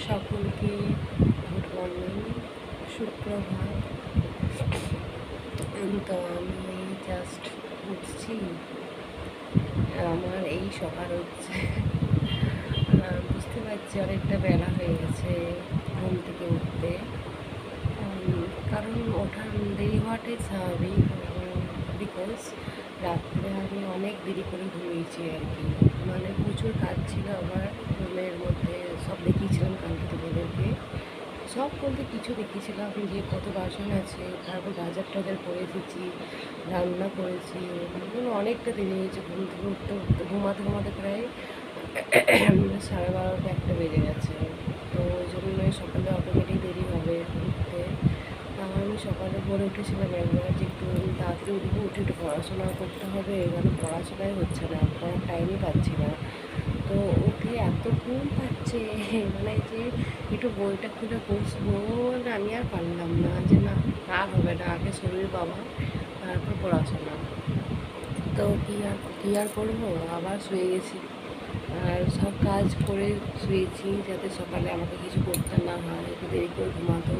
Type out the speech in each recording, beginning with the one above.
সকলকে good morning, সুপ্রভাত। তো আমি জাস্ট উঠছি, আমার এই সকাল হচ্ছে বুঝতে পারছি অনেকটা বেলা হয়ে গেছে ঘুম থেকে উঠতে। কারণ ওঠার দেরি হওয়াটাই স্বাভাবিক, বিকজ রাত্রে আমি অনেক দেরি করে ঘুমিয়েছি আর কি। মানে প্রচুর কাজ ছিল আমার রুমের মধ্যে, সব দেখিয়েছিলাম কালকে তোমাদেরকে। সব বলতে কিছু দেখিয়েছিলাম যে কত বাসন আছে, তারপর বাজার টাজার করে এসেছি, রান্না করেছি। অনেকটা দেরি হয়েছে ঘুম থেকে উঠতে উঠতে, ঘুমাতে ঘুমাতে প্রায় 12:30 একটা বেজে গেছে। তো ওই জন্য সকালে অটোমেটিক দেরি হবে উঠতে। আমি সকালে ভোরে উঠেছিলাম একবার যে একটু তাড়াতাড়ি উঠবো, উঠে একটু পড়াশোনা করতে হবে, এখানে পড়াশোনাই হচ্ছে না, পড়ার টাইমই পাচ্ছি না। তো উঠে এত ঘুম পাচ্ছে, মানে যে একটু বইটা খুলে বসবো, আমি আর পারলাম না, যে না আর হবে না, আগে শরীর বাবা তারপর পড়াশোনা। তো কী আর করবো, আবার শুয়ে গেছি। আর সব কাজ করে শুয়েছি যাতে সকালে আমাকে কিছু করতে না হয়, একটু দেরি করে ঘুমাতে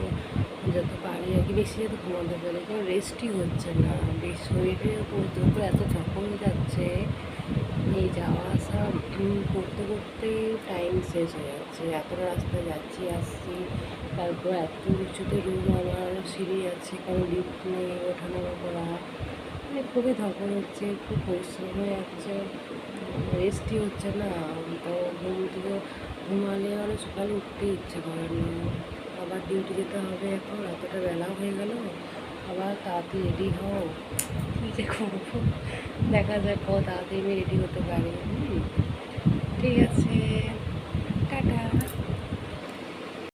যাতে পারি আর কি, বেশি যাতে ঘুমাতে পারি, কারণ রেস্টই হচ্ছে না। বেশ শরীরের উপর এত চাপ হয়ে যাচ্ছে, এই যাওয়া আসা করতে করতে টাইম শেষ হয়ে যাচ্ছে। এতটা রাস্তায় যাচ্ছি আসছি, তারপর এত উঁচুতে রুম, আমার সিঁড়ি আছে, কারণ লিফট নেই ওঠানামা করা, মানে খুবই ধকল হচ্ছে, খুব পরিশ্রম হয়ে যাচ্ছে, রেস্টই হচ্ছে না। তো ঘুম থেকে ঘুমালে আর সকালে উঠতে ইচ্ছে করে না। আবার ডিউটি যেতে হবে, এখন এতটা বেলা হয়ে গেল, আবার তাড়াতাড়ি রেডি হও, কী যে করবো দেখা যাক কত তাড়াতাড়ি আমি রেডি হতে পারি। ঠিক আছে।